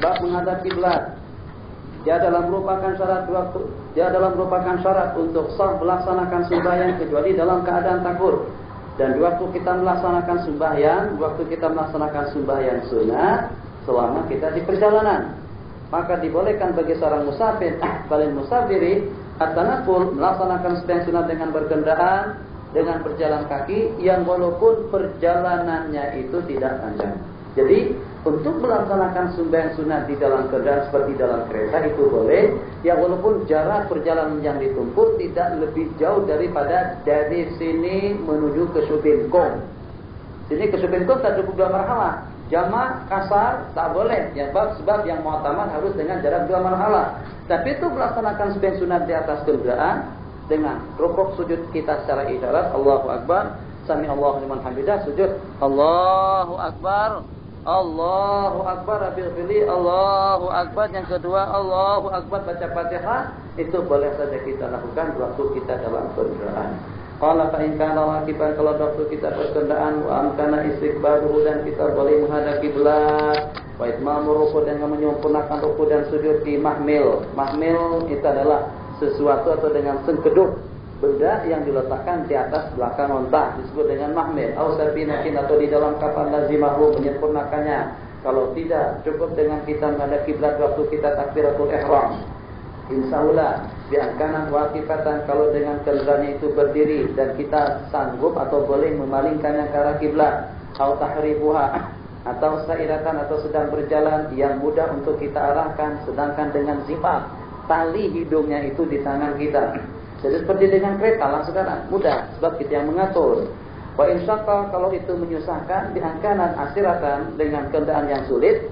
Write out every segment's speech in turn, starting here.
bab menghadap kiblat. Dia adalah merupakan syarat untuk sah melaksanakan sembahyang kecuali dalam keadaan takut. Dan di waktu kita melaksanakan sembahyang sunat selama kita di perjalanan, maka dibolehkan bagi seorang musafir at-tanaful melaksanakan sembahyang sunat dengan berkendaraan, dengan berjalan kaki yang walaupun perjalanannya itu tidak panjang. Jadi untuk melaksanakan sembahyang sunat di dalam kendaraan seperti dalam kereta itu boleh, ya walaupun jarak perjalanan yang ditempuh tidak lebih jauh daripada dari sini menuju ke Subinkong. Sini ke Subinkong tak cukup 2 marhalah. Jamak kasar tak boleh, ya sebab yang mu'tamad harus dengan jarak 2 marhalah. Tapi itu melaksanakan sembahyang sunat di atas kendaraan dengan rukuk sujud kita secara isyarat, Allahu Akbar, Sami Allahu liman hamidah, sujud Allahu Akbar, Allahu Akbar, Rabbil fili, Allahu Akbar. Yang kedua Allahu Akbar, baca Fatihah. Itu boleh saja kita lakukan waktu kita dalam kendaraan. Qala fa in kana wajiban, kalau waktu kita berkendaraan, wa amkana istiqbaluhu, dan kita boleh menghadap kiblat, wa itmamu ruku', dan menyempurnakan ruku' dan sujud di mahmil. Mahmil itu adalah sesuatu atau dengan sengkeduk, benda yang diletakkan di atas belakang onta, disebut dengan mahmil. Au safinatin, atau di dalam kapal lazimahu, menyempurnakannya. Kalau tidak, cukup dengan kita menghadap kiblat waktu kita takbiratul ihram. Insyaallah bi'akanan waqifatan, kalau dengan kendaraannya itu berdiri dan kita sanggup atau boleh memalingkannya ke arah kiblat. Au tahribuha, atau sairatan, atau sedang berjalan yang mudah untuk kita arahkan, sedangkan dengan zifaf, tali hidungnya itu di tangan kita. Jadi seperti dengan kereta lah sekarang, mudah sebab kita yang mengatur. Wa insyaqa, kalau itu menyusahkan, bi'akanan asiratan, dengan kendaraan yang sulit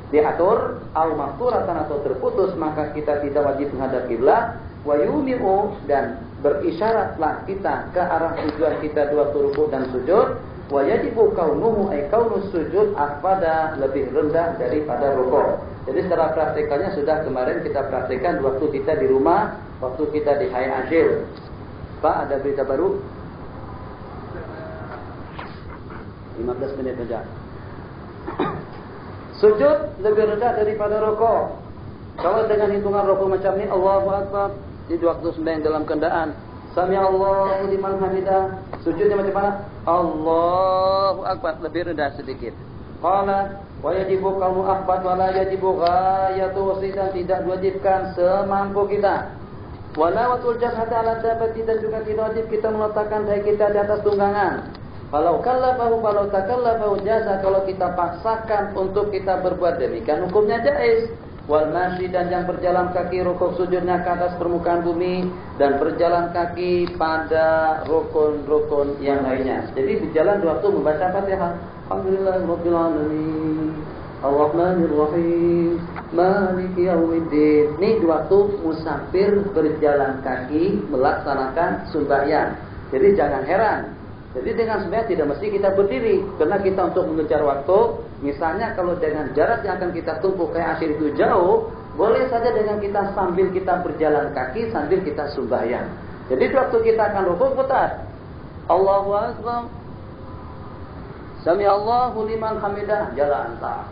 diatur, au mafturatan, atau terputus, maka kita tidak wajib menghadap kiblat. Wa yumi'u, dan berisyaratlah kita ke arah tujuan kita dua rukuk dan sujud. Wa yajibu kaunuhu, ay kaunus sujud afada, lebih rendah daripada rukuk. Jadi secara praktikalnya sudah kemarin kita praktikkan waktu kita di rumah, waktu kita di Hayy Ashir. Pak, ada berita baru? 15 menit saja. Sujud lebih rendah daripada rukuk. Kalau dengan hitungan rukuk macam ini, Allahu Akbar, di waktu sembahyang dalam kendaraan, Sami Allahu liman hamidah, sujudnya macam mana? Allahu Akbar, lebih rendah sedikit. Qala wa yajibu kaunu akhfad wa la yajibu ghayatu wasidan, tidak diwajibkan semampu kita. Wala watul jabhata ala dabati, dan juga tidak wajib kita meletakkan dahi kita di atas tunggangan. Kalau takallafahu jaza, kalau kita paksakan untuk kita berbuat demikian, hukumnya jaiz. Wal masyi, dan yang berjalan kaki rukuk sujudnya ke atas permukaan bumi, dan berjalan kaki pada rukun-rukun yang lainnya. Jadi berjalan di waktu membaca Fatihah. Alhamdulillahirabbil alamin, Arrahmanir Rahim, Maliki Yaumiddin. Ini di waktu musafir berjalan kaki melaksanakan sembahyang. Jadi jangan heran. Jadi dengan sembahyang tidak mesti kita berdiri, karena kita untuk mengejar waktu. Misalnya kalau dengan jarak yang akan kita tempuh kayak Ashir itu jauh, boleh saja dengan kita sambil kita berjalan kaki, sambil kita sembahyang. Jadi waktu kita akan rukuk, putar Allahu Akbar, Sami Allahu liman hamidah, jalan tak.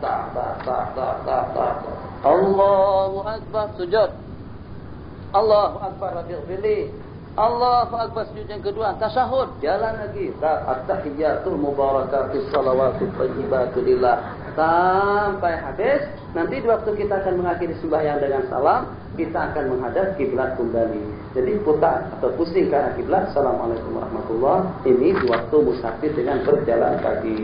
Allahu Akbar, sujud Allahu Akbar, Rabbil fili, Allahu Akbar, sujud yang kedua, tasyahud, jalan lagi, at-tahiyyatul mubarakatus shalawatul thayyibatu lillah, sampai habis. Nanti di waktu kita akan mengakhiri sembahyang dengan salam, kita akan menghadap kiblat kembali. Jadi putar atau pusing ke arah kiblat. Assalamualaikum warahmatullahi wabarakatuh. Ini di waktu musafir dengan berjalan kaki.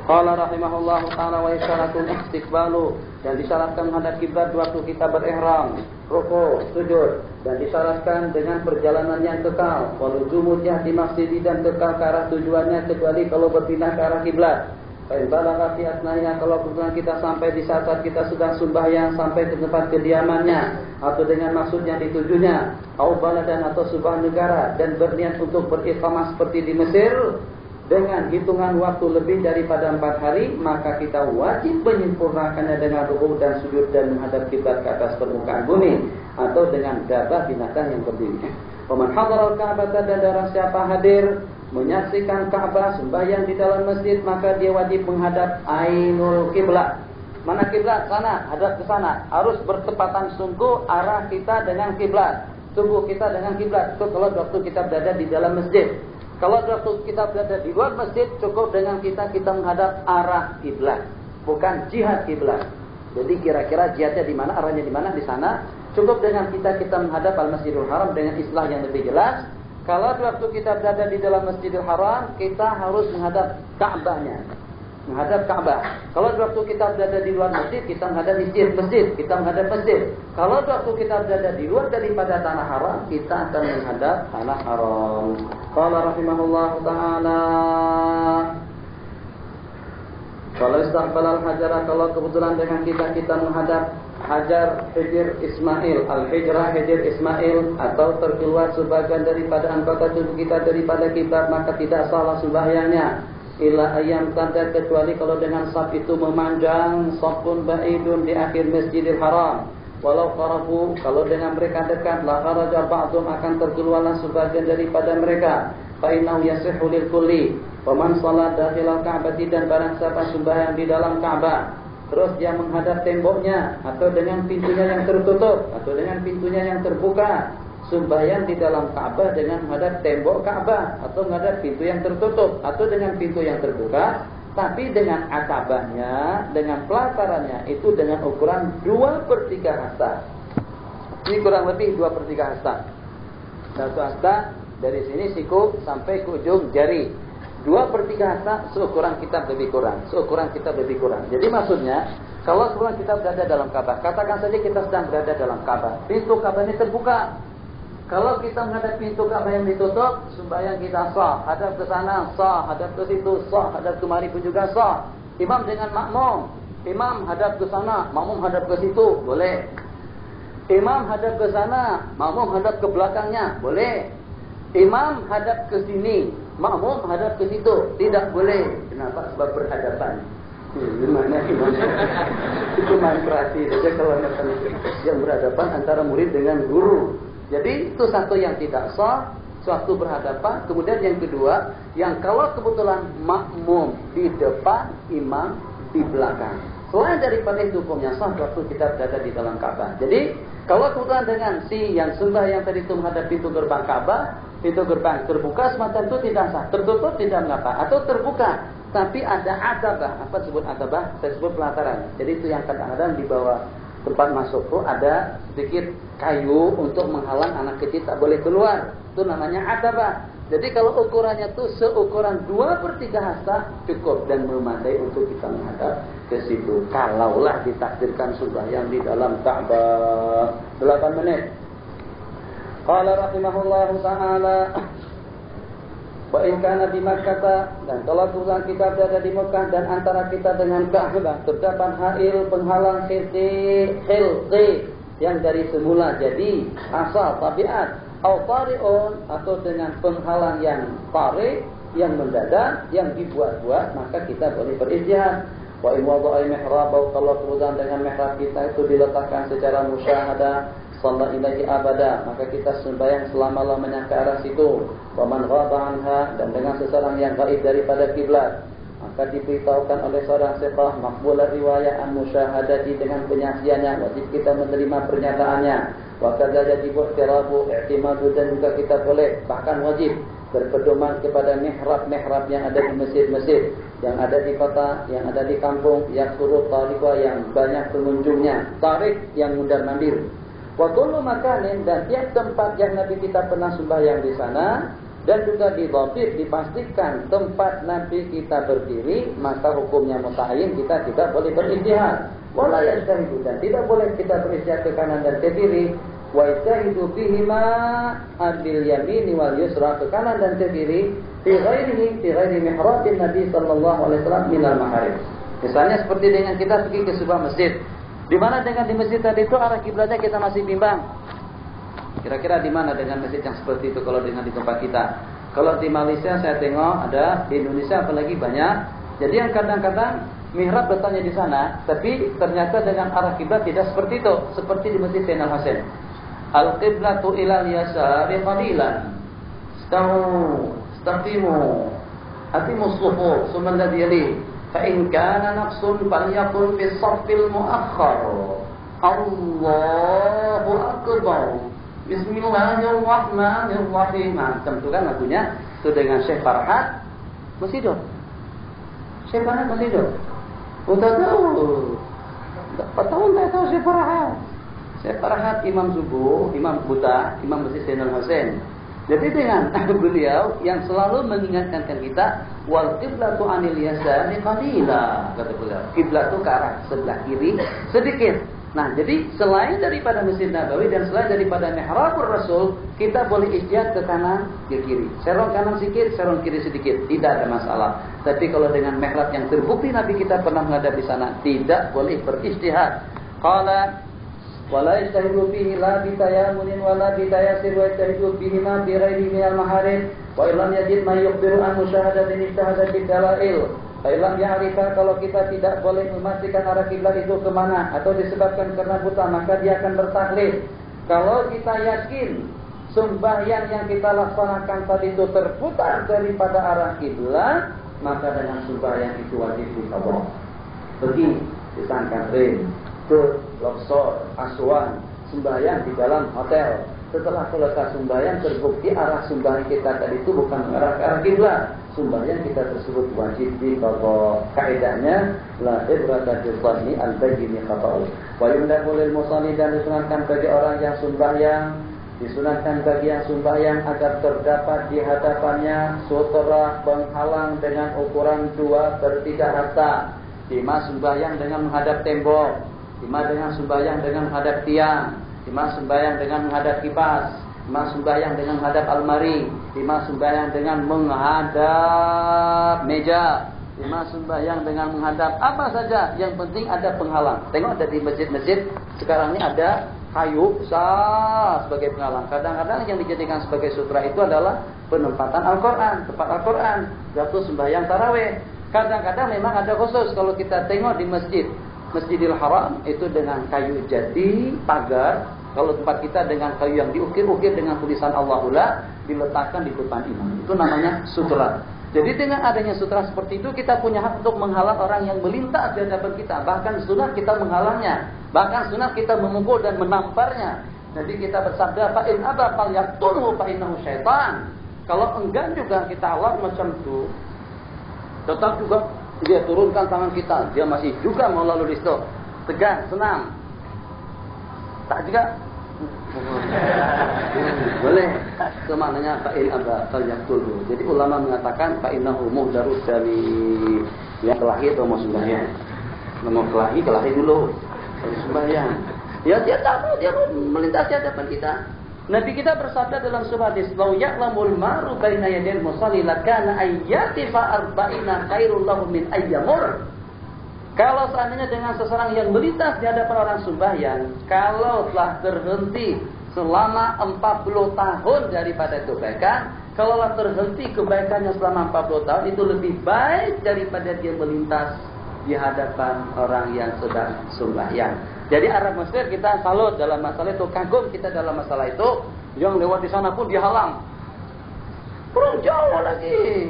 Qala rahimahullahu ta'ala wa isyaratul istiqbalu, dan disyaratkan menghadap kiblat waktu kita berihram, rukuk, sujud, dan disyaratkan dengan perjalanan yang kekal, walujumu di masjid, dan kekal ke arah tujuannya, kecuali kalau berpindah ke arah kiblat. Fa'in balagha fi asnaiha, kalau kemudian kita sampai di saat kita sedang sembahyang sampai ke tempat kediamannya, atau dengan maksud yang ditujunya, au baladan, atau sebuah negara, dan berniat untuk beriqamah seperti di Mesir dengan hitungan waktu lebih daripada 4 hari, maka kita wajib menyempurnakannya dengan rukuk dan sujud dan menghadap kiblat ke atas permukaan bumi, atau dengan dabah binatang yang berdiri. Waman hadaral Ka'bah, dan barang siapa hadir menyaksikan Ka'bah sembahyang di dalam masjid, maka dia wajib menghadap ainul kiblat. mana kiblat? Sana, hadap ke sana. Harus bertepatan sungguh arah kita dengan kiblat. Tubuh kita dengan kiblat. Itu kalau waktu kita berada di dalam masjid. Kalau waktu kita berada di luar masjid, cukup dengan kita menghadap arah kiblat, bukan jihad kiblat. Jadi kira-kira jihadnya di mana, arahnya di mana, di sana. Cukup dengan kita menghadap al-Masjidil Haram dengan istilah yang lebih jelas. Kalau waktu kita berada di dalam Masjidil Haram, kita harus menghadap Ka'bahnya. Menghadap Ka'bah. Kalau waktu kita berada di luar masjid, kita menghadap masjid, kita menghadap masjid. Kalau waktu kita berada di luar daripada tanah haram, kita akan menghadap tanah haram. Qala rahimahullahu ta'ala, kalau istaqbal al-hajara, kalau kebetulan dengan kita menghadap Hajar Hijr Ismail, al-Hijrah Hijr Ismail, atau terkeluar sebagian daripada anggota tubuh kita daripada kiblat, maka tidak salah sembahyangnya. Ila ayam tanda, kecuali kalau dengan saf itu memanjang, safun ba'idun di akhir Masjidil Haram. Walau qarabu, kalau dengan mereka dekat, la kharaja ba'dhum, akan terkeluarlah sebagian daripada mereka. Fa innahu yasihhu lil kulli. Wa man shalla dakhilal Ka'bati, dan barang siapa sembahyang di dalam Ka'bah, terus dia menghadap temboknya, atau dengan pintunya yang tertutup, atau dengan pintunya yang terbuka, sembahyang di dalam Ka'bah dengan menghadap tembok Ka'bah, atau menghadap pintu yang tertutup, atau dengan pintu yang terbuka, tapi dengan atabahnya, dengan pelatarannya itu dengan ukuran 2/3 hasta. Ini kurang lebih 2/3 hasta. 1 hasta dari sini siku sampai ke ujung jari. 2/3 hasta seukuran kita lebih kurang. Seukuran kita lebih kurang. Jadi maksudnya, kalau seukuran kita berada dalam Ka'bah, katakan saja kita sedang berada dalam Ka'bah. Pintu Ka'bah ini terbuka. Kalau kita menghadap pintu Ka'bah yang ditutup, sembahyang kita sah. Hadap ke sana sah, hadap ke situ sah, hadap kemari pun juga sah. Imam dengan makmum, imam hadap ke sana, makmum hadap ke situ, boleh. Imam hadap ke sana, makmum hadap ke belakangnya, boleh. Imam hadap ke sini, makmum hadap ke situ, tidak boleh. Kenapa? Sebab berhadapan. Gimana imamnya? Itu manfaati saja kalau yang berhadapan antara murid dengan guru. Jadi itu satu yang tidak sah, suatu berhadapan. Kemudian yang kedua, yang kalau kebetulan makmum di depan, imam di belakang. Selain daripada itu hukumnya sah waktu kita berada di dalam Ka'bah. Jadi kalau kebetulan dengan si yang sembahyang tadi itu menghadap pintu gerbang Ka'bah, pintu gerbang terbuka semacam itu tidak sah, tertutup tidak mengapa, atau terbuka tapi ada atabah. Apa disebut atabah? Saya sebut pelataran. Jadi itu yang kadang-kadang di bawah tempat masukku ada sedikit kayu untuk menghalang anak kecil tak boleh keluar. Itu namanya atabah. Jadi kalau ukurannya itu seukuran 2/3 hasta cukup dan memadai untuk kita menghadap ke situ. Kalaulah ditakdirkan sembahyang di dalam Ka'bah 8 menit. Qala rahimahullahu ta'ala, wa in kana di Makkah, dan kalau pulang kita berada di Mekah dan antara kita dengan Ka'bah terdapat hail penghalang khilqi yang dari semula jadi asal tabiat, au tari'un, atau dengan penghalang yang tarik, yang mendadak, yang dibuat-buat, maka kita boleh berijtihad. Wa in wada'a mihrab, kalau kemudian dengan mihrab kita itu diletakkan secara musyahadah, shalla ilaihi abada, maka kita sembahyang selama-lamanya ke arah situ. Wa man ghaba anha, dan dengan seseorang yang gaib daripada kiblat, maka diberitahukan oleh seorang siqah maqbulah riwayat an musyahadati, dengan penyaksiannya wajib kita menerima pernyataannya. Wa kadza yajibu i'tirafu i'timadu, dan juga kita boleh bahkan wajib berpedoman kepada mihrab-mihrab yang ada di masjid-masjid yang ada di kota, yang ada di kampung, yang suruh tariqa, yang banyak pengunjungnya, tarik yang mundar-mandir. Wa kullu makanin, dan tiap tempat yang Nabi kita pernah sembahyang di sana, dan juga didhabit, dipastikan tempat Nabi kita berdiri, maka hukumnya muta'ayyin, kita tidak boleh berijtihad. Wala yastahidu, dan tidak boleh kita berijtihad ke kanan dan ke kiri. Wa yastahidu bihima bil yamini wal yusra, ke kanan dan ke kiri, fi ghairi mihrabin Nabi sallallahu alaihi wasallam minal maharib. Misalnya seperti dengan kita pergi ke sebuah masjid, di mana dengan di masjid tadi itu arah kiblatnya kita masih bimbang. Kira-kira di mana dengan masjid yang seperti itu kalau dengan di tempat kita? Kalau di Malaysia saya tengok ada, di Indonesia apalagi banyak. Jadi yang kadang-kadang mihrab letaknya di sana, tapi ternyata dengan arah kiblat tidak seperti itu. Seperti di Masjid Zainal Hasan. Al-qiblatu ilal yasari qalilan. Staqimu. Atimus sufuf, summa alladhi yali. fa in kana naqsun falyakun fi shaffil muakhkhar. Allahu akbar. Bismillahirrahmanirrahim. Tentukan lagunya itu dengan Syekh Farhat masih hidup. Syekh Farhat masih hidup. Udah tahu. Berapa tahun tak tahu Syekh Farhat. Syekh Farhat imam subuh, imam buta, imam Masjid Zainal Husain. Jadi dengan beliau yang selalu mengingatkan kita, wal qiblatu anil yasari qalila, kata beliau. Kiblat itu ke arah sebelah kiri sedikit. Nah, jadi selain daripada Masjid Nabawi dan selain daripada Mihrabur Rasul, kita boleh ijtihad ke kanan, ke kiri. Serong kanan sedikit, serong kiri sedikit, tidak ada masalah. Tapi kalau dengan mihrab yang terbukti Nabi kita pernah menghadap di sana, tidak boleh berijtihad. Qala wala yastahidu fihi la bitayamunin wala bitayasir wa yastahidu bihima bi ghairi minal maharim wa illam yajid man yukhbiru an musyahadatin ijtihada bi dalail. Ilam ya'rifa, kalau kita tidak boleh memastikan arah kiblat itu kemana atau disebabkan karena buta, maka dia akan bertaklid. Kalau kita yakin sembahyang yang kita laksanakan tadi itu terputar daripada arah kiblat, maka dengan sembahyang itu wajib diqadha. Pergi di San Catherine, ke Luxor, Aswan, sembahyang di dalam hotel. Setelah selesai sembahyang terbukti arah sembahyang kita tadi itu bukan arah ke arah kiblat, sembahyang kita tersebut wajib diqadha. Kaidahnya la ibrata bi dhanni al-bayyin khata'u. Wa yundabu lil musalli, dan disunatkan bagi orang yang sembahyang, disunatkan bagi yang sembahyang agar terdapat di hadapannya sutra penghalang dengan ukuran 2/3 hasta. Lima sembahyang dengan menghadap tembok, lima dengan sembahyang dengan menghadap tiang, lima sembahyang dengan menghadap kipas, lima sembahyang dengan menghadap almari, lima sembahyang dengan menghadap meja, lima sembahyang dengan menghadap apa saja, yang penting ada penghalang. Tengok ada di masjid-masjid sekarang ini ada kayu besar sebagai penghalang. Kadang-kadang yang dijadikan sebagai sutra itu adalah penempatan Al-Quran, tempat Al-Quran, jatuh sembahyang tarawih. Kadang-kadang memang ada khusus. Kalau kita tengok di Masjidil Haram itu dengan kayu jati, pagar. Kalau tempat kita dengan kayu yang diukir-ukir dengan tulisan Allahullah, diletakkan di depan imam. Itu namanya sutra. Jadi dengan adanya sutra seperti itu, kita punya hak untuk menghalang orang yang melintas di hadapan kita. Bahkan sunat kita menghalangnya. Bahkan sunat kita memukul dan menamparnya. Jadi kita bersabda, fa in aba falyaqtulhu fa innahu syaitan. Kalau enggan juga kita halang macam itu, tetap juga dia turunkan tangan kita, dia masih juga mau lalu di situ, tegas, senang, tak juga boleh. Itu maknanya fa'in aba falyaqtulhu. Jadi ulama mengatakan fa'innahu muhdarud dami. Yang kelahi atau mau sembahyang, mau kelahi dulu, baru sembahyang. Ya dia tahu, dia melintas di hadapan kita. Nabi kita bersabda dalam sebuah hadis, "Lau ya'lamul maru baina yadil musalli lakana ayyati fa arba'ina khairul lahu min ayyamur." Kalau seandainya dengan seseorang yang melintas di hadapan orang sembahyang, kalau telah terhenti selama 40 tahun daripada kebaikan, kalaulah terhenti kebaikannya selama 40 tahun, itu lebih baik daripada dia melintas di hadapan orang yang sedang sembahyang. Jadi Arab Mesir kita salut dalam masalah itu, kagum kita dalam masalah itu. Yang lewat di sana pun dihalang. Kurang jauh lagi.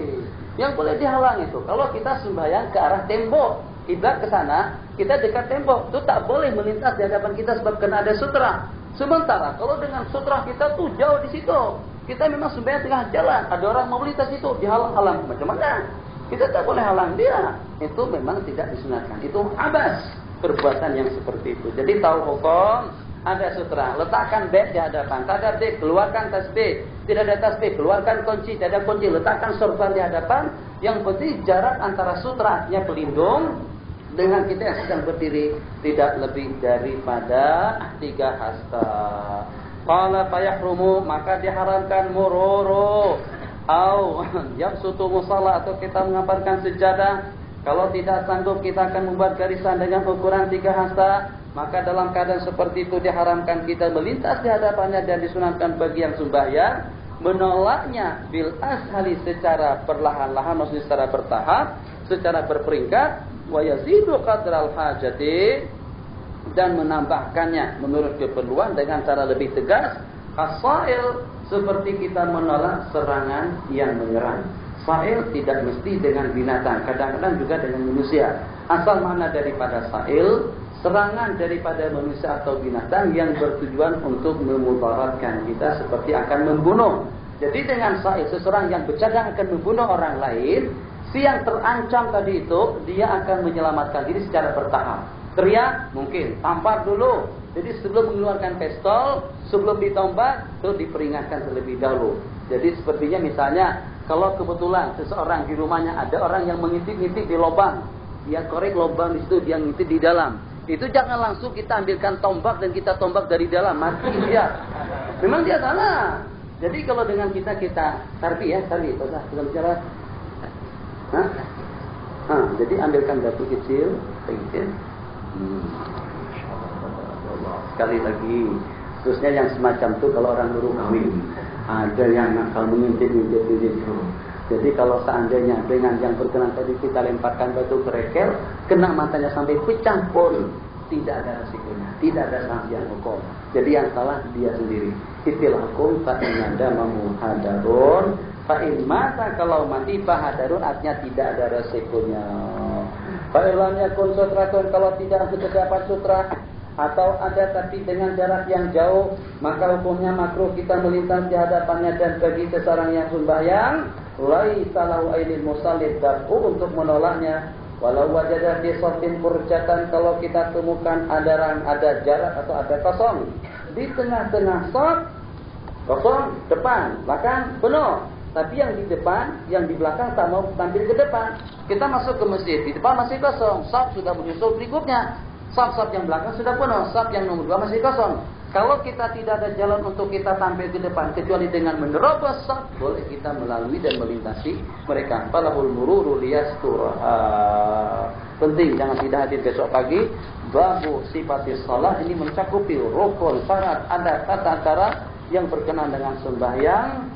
Yang boleh dihalang itu kalau kita sembahyang ke arah tembok, kiblat ke sana, kita dekat tembok, itu tak boleh melintas di hadapan kita sebab kena ada sutra. Sementara kalau dengan sutra kita tuh jauh di situ, kita memang sembahyang tengah jalan, ada orang mau melintas itu, dihalang-halang, macam mana? Kita tak boleh halang dia. Itu memang tidak disunatkan. Itu abas perbuatan yang seperti itu. Jadi tahu hukum, ada sutra, letakkan bed di hadapan, tak ada bed, keluarkan tasbih, tidak ada tasbih, keluarkan kunci, tidak ada kunci, letakkan sorban di hadapan. Yang penting jarak antara sutra, artinya pelindung, dengan kita yang sedang berdiri tidak lebih daripada 3 hasta. Qala fayahrumu, maka diharamkan mururu au yabsutu musalla, atau kita mengabarkan sejadah. Kalau tidak sanggup kita akan membuat garisan dengan ukuran 3 hasta, maka dalam keadaan seperti itu diharamkan kita melintas di hadapannya, dan disunatkan bagi yang sembahyang menolaknya bil ashali, secara perlahan-lahan, maksudnya secara bertahap, secara berperingkat, wa yazidu qadral hajati, dan menambahkannya menurut keperluan dengan cara lebih tegas, kasail, seperti kita menolak serangan yang menyerang. Sa'il tidak mesti dengan binatang, kadang-kadang juga dengan manusia. Asal makna daripada sa'il, serangan daripada manusia atau binatang yang bertujuan untuk memudaratkan kita seperti akan membunuh. Jadi dengan sa'il, seseorang yang bercadang akan membunuh orang lain, si yang terancam tadi itu, dia akan menyelamatkan diri secara bertahap. Teriak, mungkin. Tampar dulu. Jadi sebelum mengeluarkan pistol, sebelum ditombak, itu diperingatkan terlebih dahulu. Jadi sepertinya misalnya, kalau kebetulan seseorang di rumahnya ada orang yang mengintip-ngintip di lubang, dia korek lubang di situ, dia ngintip di dalam. Itu jangan langsung kita ambilkan tombak dan kita tombak dari dalam, mati dia. Memang dia salah. Jadi kalau dengan kita tarbi, sudah bicara. Jadi ambilkan batu kecil, sekali lagi. Terusnya yang semacam itu kalau orang baru kawin, ada yang nakal mengintip-ngintip di situ. Jadi kalau seandainya dengan yang berkenan tadi kita lemparkan batu kerikil, kena matanya sampai pecah pun tidak ada resikonya, tidak ada sanksi yang hukum. Jadi yang salah dia sendiri. Istilah hukum fa'in ada muhadarun, fa'in mata kalau mati fahadarun artinya tidak ada resikonya. Fa'ilamnya kun sutratun kalau tidak terdapat sutra atau ada tapi dengan jarak yang jauh, maka hukumnya makruh kita melintas di hadapannya dan bagi seseorang yang sembahyang laisa lahu ainil musallid dafu untuk menolaknya. Walau wajadah fi safin furjatan kalau kita temukan ada jarak atau ada kosong di tengah-tengah shaf, kosong depan, belakang penuh. Tapi yang di depan, yang di belakang tak mau tampil ke depan. Kita masuk ke masjid, di depan masih kosong, shaf sudah menyusul berikutnya. Shaf yang belakang sudah penuh, shaf yang nomor 2 masih kosong. Kalau kita tidak ada jalan untuk kita tampil ke depan kecuali dengan menerobos shaf, boleh kita melalui dan melintasi mereka. Falahul mururu liyasturha. Penting jangan tidak hadir besok pagi. Babu sifatis shalah ini mencakupi rukun, syarat, adat, tata cara yang berkenaan dengan sembahyang.